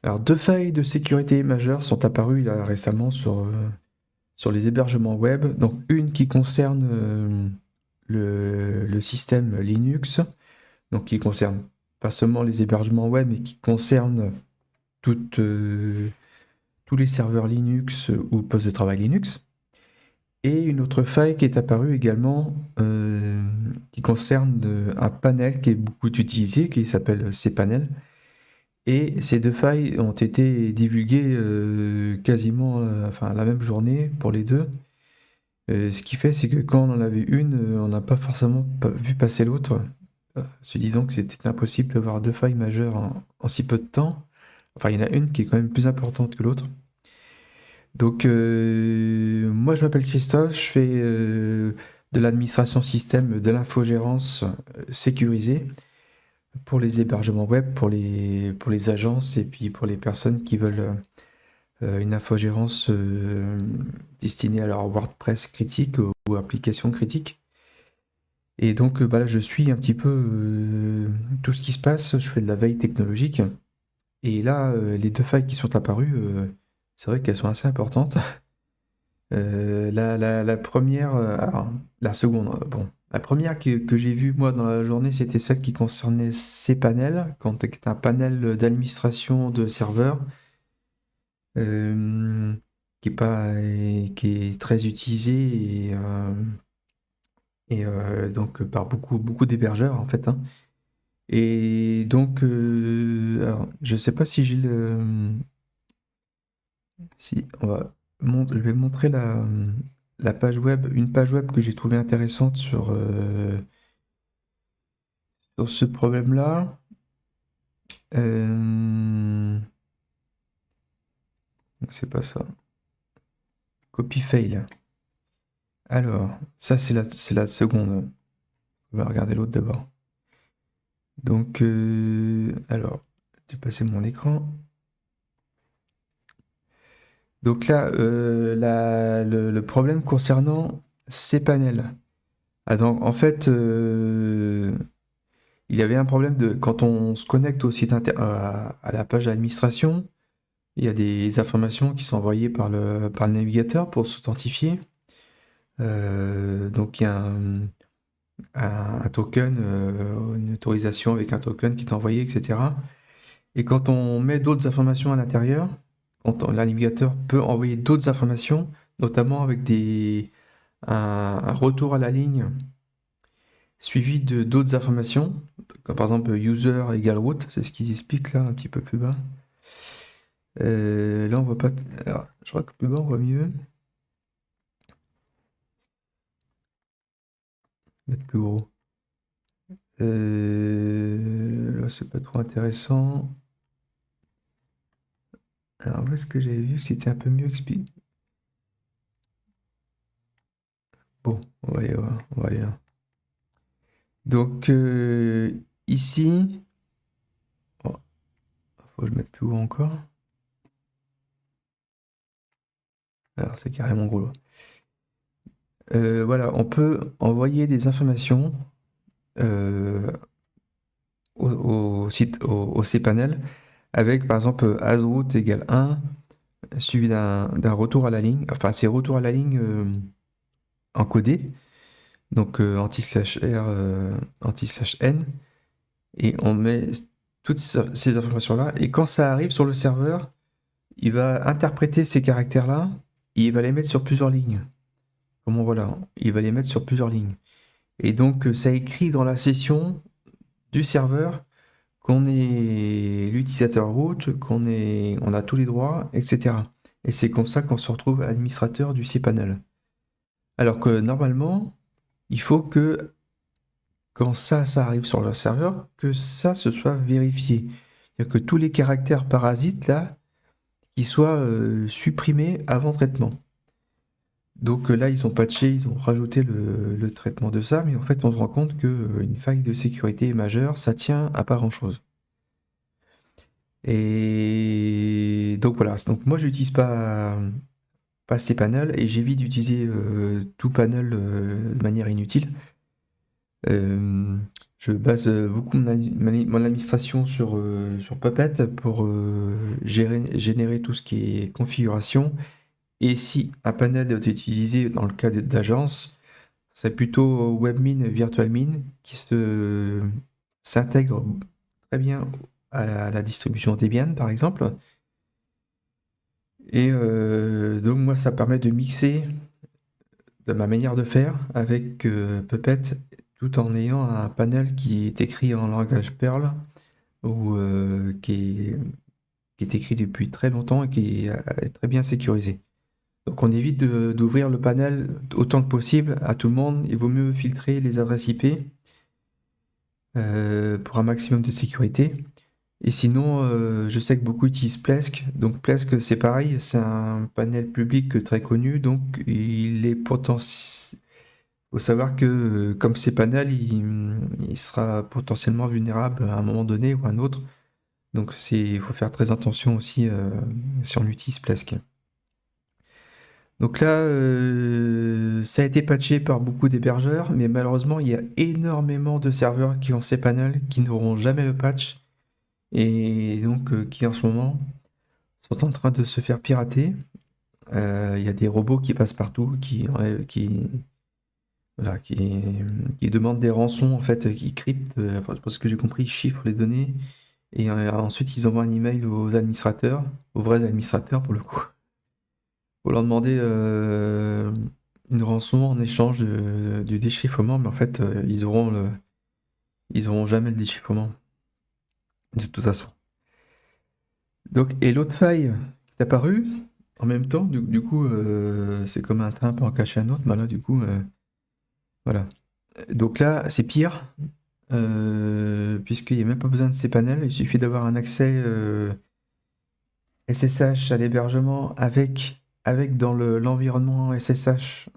Alors, deux failles de sécurité majeures sont apparues là, récemment sur les hébergements web. Donc, une qui concerne le système Linux, donc qui concerne pas seulement les hébergements web, mais qui concerne toutes, tous les serveurs Linux ou postes de travail Linux. Et une autre faille qui est apparue également, qui concerne un panel qui est beaucoup utilisé, qui s'appelle cPanel. Et ces deux failles ont été divulguées quasiment enfin, la même journée pour les deux. Ce qui fait, c'est que quand on en avait une, on n'a pas forcément vu passer l'autre, se disant que c'était impossible d'avoir deux failles majeures en si peu de temps. Enfin, il y en a une qui est quand même plus importante que l'autre. Donc, moi, je m'appelle Christophe, je fais de l'administration système, de l'infogérance sécurisée pour les hébergements web, pour les agences et puis pour les personnes qui veulent une infogérance destinée à leur WordPress critique ou application critique. Et donc, bah là, je suis un petit peu tout ce qui se passe, je fais de la veille technologique. Et là, les deux failles qui sont apparues, c'est vrai qu'elles sont assez importantes. La première, alors, la seconde, bon. La première que j'ai vue, moi, dans la journée, c'était celle qui concernait cPanel, quand c'est un panel d'administration de serveurs, euh, qui est pas, qui est très utilisé donc par beaucoup d'hébergeurs, en fait, hein. Et donc, alors, je sais pas si j'ai le, si on va, je vais montrer la page web, une page web que j'ai trouvée intéressante sur ce problème-là. Donc c'est pas ça. Copy fail. Alors, ça c'est la seconde. On va regarder l'autre d'abord. Donc, alors, j'ai passé mon écran. Donc là, le problème concernant ces panels. Ah, donc, en fait, il y avait un problème de quand on se connecte au site à la page d'administration, il y a des informations qui sont envoyées par le navigateur pour s'authentifier. Donc il y a un token, une autorisation avec un token qui est envoyé, etc. Et quand on met d'autres informations à l'intérieur, le navigateur peut envoyer d'autres informations, notamment avec un retour à la ligne suivi de d'autres informations, comme par exemple user égale root, c'est ce qu'ils expliquent là un petit peu plus bas. Là on voit pas. Alors, je crois que plus bas on voit mieux. Mettre plus gros. Là c'est pas trop intéressant. Alors où est-ce que j'avais vu que c'était un peu mieux expliqué? Bon, on va aller voir, on va aller là. Donc ici, oh, faut que je mette plus haut encore. Alors c'est carrément gros là. Voilà, on peut envoyer des informations euh, au site, au cPanel, avec par exemple asroute égale 1, suivi d'un retour à la ligne, enfin c'est retour à la ligne encodé, donc anti/r, anti/n, et on met toutes ces informations-là, et quand ça arrive sur le serveur, il va interpréter ces caractères-là, et il va les mettre sur plusieurs lignes. Comment voilà, il va les mettre sur plusieurs lignes. Et donc ça écrit dans la session du serveur qu'on est l'utilisateur root, on a tous les droits, etc. Et c'est comme ça qu'on se retrouve administrateur du cPanel. Alors que normalement, il faut que quand ça arrive sur le serveur, que ça se soit vérifié. C'est-à-dire que tous les caractères parasites là, qu'ils soient supprimés avant traitement. Donc là, ils ont patché, ils ont rajouté le traitement de ça, mais en fait, on se rend compte qu'une faille de sécurité majeure, ça tient à pas grand-chose. Et donc voilà, donc moi j'utilise pas ces panels et j'évite d'utiliser tout panel de manière inutile. Euh, Je base beaucoup mon administration sur Puppet pour générer tout ce qui est configuration. Et si un panel est utilisé dans le cas d'agence, c'est plutôt WebMin, VirtualMin qui s'intègre très bien à la distribution Debian, par exemple. Et donc moi, ça permet de mixer de ma manière de faire avec Puppet, tout en ayant un panel qui est écrit en langage Perl ou qui est écrit depuis très longtemps et qui est très bien sécurisé. Donc on évite d'ouvrir le panel autant que possible à tout le monde. Il vaut mieux filtrer les adresses IP pour un maximum de sécurité. Et sinon, je sais que beaucoup utilisent Plesk. Donc Plesk, c'est pareil, c'est un panel public très connu. Donc il est potentiel. Il faut savoir que comme c'est panel, il sera potentiellement vulnérable à un moment donné ou à un autre. Donc il faut faire très attention aussi si on utilise Plesk. Donc là, ça a été patché par beaucoup d'hébergeurs, mais malheureusement, il y a énormément de serveurs qui ont ces panels qui n'auront jamais le patch et donc qui en ce moment sont en train de se faire pirater. Il y a des robots qui passent partout, voilà, qui demandent des rançons, en fait, qui cryptent, parce que j'ai compris, ils chiffrent les données et ensuite ils envoient un email aux administrateurs, aux vrais administrateurs pour le coup. Faut leur demander une rançon en échange du déchiffrement, mais en fait, ils auront jamais le déchiffrement, de toute façon. Donc, et l'autre faille qui est apparue en même temps, du coup, c'est comme un train peut en cacher un autre, mais là, du coup, voilà. Donc là, c'est pire, puisqu'il n'y a même pas besoin de ces panels, il suffit d'avoir un accès SSH à l'hébergement avec dans l'environnement SSH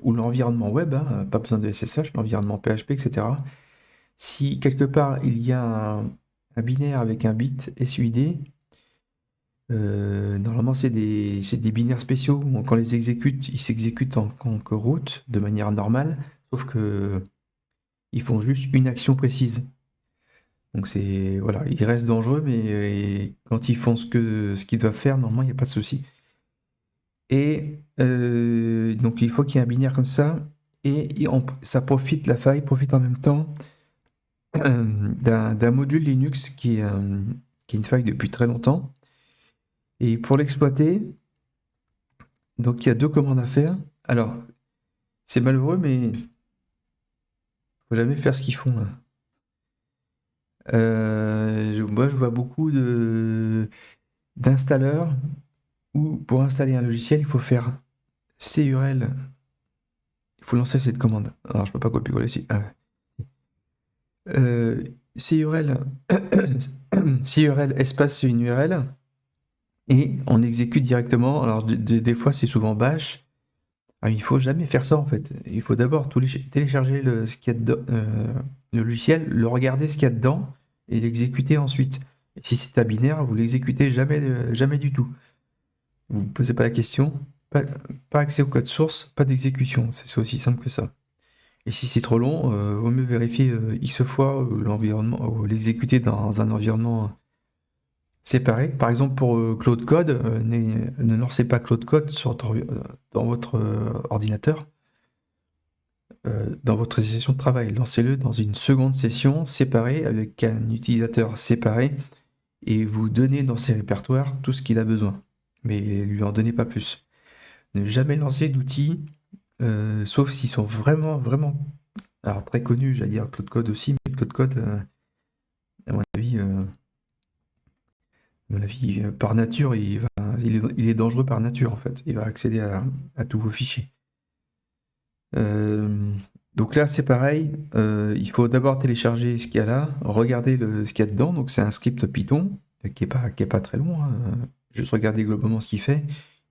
ou l'environnement web, hein, pas besoin de SSH, l'environnement PHP, etc. Si quelque part il y a un binaire avec un bit SUID, normalement c'est des binaires spéciaux, quand on les exécute, ils s'exécutent en tant que route de manière normale, sauf que ils font juste une action précise. Donc c'est voilà, ils restent dangereux, mais quand ils font ce qu'ils doivent faire, normalement il n'y a pas de souci. Et donc il faut qu'il y ait un binaire comme ça, et la faille profite en même temps d'un module Linux qui est une faille depuis très longtemps. Et pour l'exploiter, donc il y a deux commandes à faire. Alors, c'est malheureux, mais faut jamais faire ce qu'ils font là. Moi, je vois beaucoup d'installeurs où pour installer un logiciel, il faut faire CURL. Il faut lancer cette commande. Alors, je peux pas copier-coller ici. Ah ouais. CURL, CURL espace une URL et on exécute directement. Alors, des fois, c'est souvent bash. Ah, il faut jamais faire ça en fait. Il faut d'abord télécharger ce qu'il y a dedans, le logiciel, le regarder ce qu'il y a dedans et l'exécuter ensuite. Et si c'est un binaire, vous l'exécutez jamais du tout. Vous ne posez pas la question, pas accès au code source, pas d'exécution. C'est aussi simple que ça. Et si c'est trop long, vaut mieux vérifier X fois l'environnement, ou l'exécuter dans un environnement séparé. Par exemple, pour Claude Code, ne lancez pas Claude Code dans votre ordinateur, dans votre session de travail. Lancez-le dans une seconde session séparée avec un utilisateur séparé et vous donnez dans ses répertoires tout ce qu'il a besoin. Mais lui en donnez pas plus. Ne jamais lancer d'outils, sauf s'ils sont vraiment, vraiment, alors très connus, j'allais dire Claude Code aussi, mais Claude Code, à mon avis, par nature, il est dangereux par nature en fait. Il va accéder à tous vos fichiers. Donc là, c'est pareil. Il faut d'abord télécharger ce qu'il y a là, regarder ce qu'il y a dedans. Donc c'est un script Python qui est pas très long, hein. Juste regarder globalement ce qu'il fait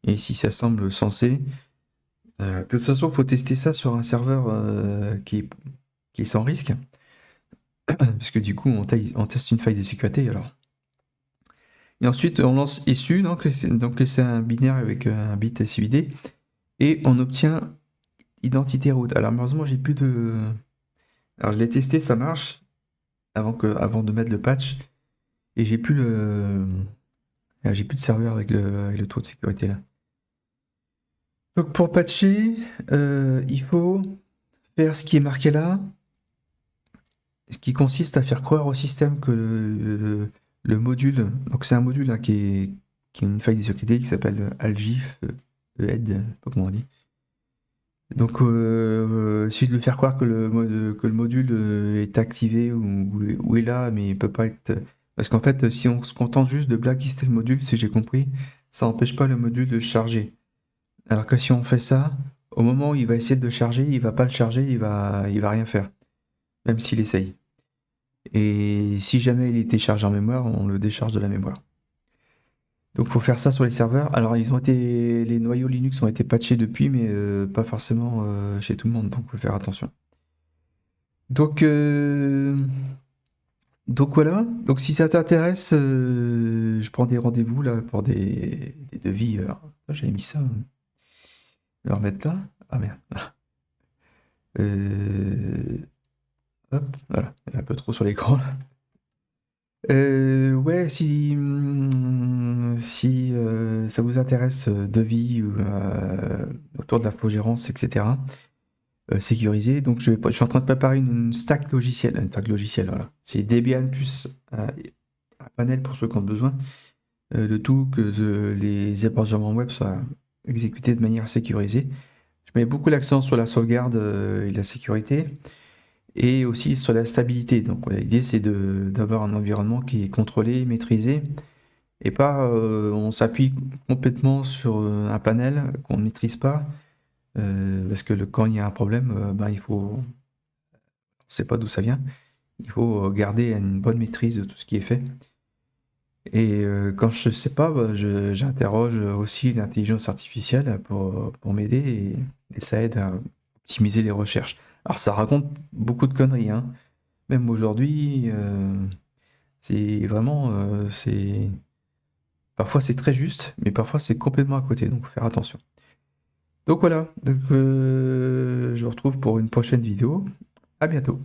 et si ça semble sensé. De toute façon, il faut tester ça sur un serveur qui est sans risque, parce que du coup, on teste une faille de sécurité alors. Et ensuite, on lance issue, donc c'est un binaire avec un bit SUID, et on obtient identité route. Alors malheureusement, j'ai plus de Alors je l'ai testé, ça marche, avant de mettre le patch, et j'ai plus de serveur avec le taux de sécurité là. Donc pour patcher, il faut faire ce qui est marqué là, ce qui consiste à faire croire au système que le module, donc c'est un module hein, qui est une faille de sécurité qui s'appelle Algif, ED, je sais pas comment on dit. Donc il suffit de lui faire croire que que le module est activé ou est là, mais il peut pas être. Parce qu'en fait, si on se contente juste de blacklister le module, si j'ai compris, ça n'empêche pas le module de se charger. Alors que si on fait ça, au moment où il va essayer de le charger, il va pas le charger, il va rien faire, même s'il essaye. Et si jamais il était chargé en mémoire, on le décharge de la mémoire. Donc faut faire ça sur les serveurs. Alors les noyaux Linux ont été patchés depuis, mais pas forcément chez tout le monde, donc faut faire attention. Donc, donc voilà. Donc si ça t'intéresse, je prends des rendez-vous là pour des devis. Alors, j'avais mis ça. Je vais le remettre là. Ah merde. Euh, Hop, voilà, elle est un peu trop sur l'écran là. Ouais, si ça vous intéresse, devis autour de l'infogérance, etc., sécurisé, donc je suis en train de préparer une stack logicielle, voilà. C'est Debian plus un panel pour ceux qui ont besoin, de tout que les hébergements web soient exécutés de manière sécurisée. Je mets beaucoup l'accent sur la sauvegarde et la sécurité et aussi sur la stabilité. Donc voilà, l'idée c'est d'avoir un environnement qui est contrôlé, maîtrisé, et pas on s'appuie complètement sur un panel qu'on ne maîtrise pas, parce que quand il y a un problème, on ne sait pas d'où ça vient, il faut garder une bonne maîtrise de tout ce qui est fait. Et quand je ne sais pas, j'interroge aussi l'intelligence artificielle pour m'aider et ça aide à optimiser les recherches. Alors ça raconte beaucoup de conneries, hein. Même aujourd'hui, c'est vraiment, parfois c'est très juste, mais parfois c'est complètement à côté, donc faut faire attention. Donc voilà, donc, je vous retrouve pour une prochaine vidéo. À bientôt.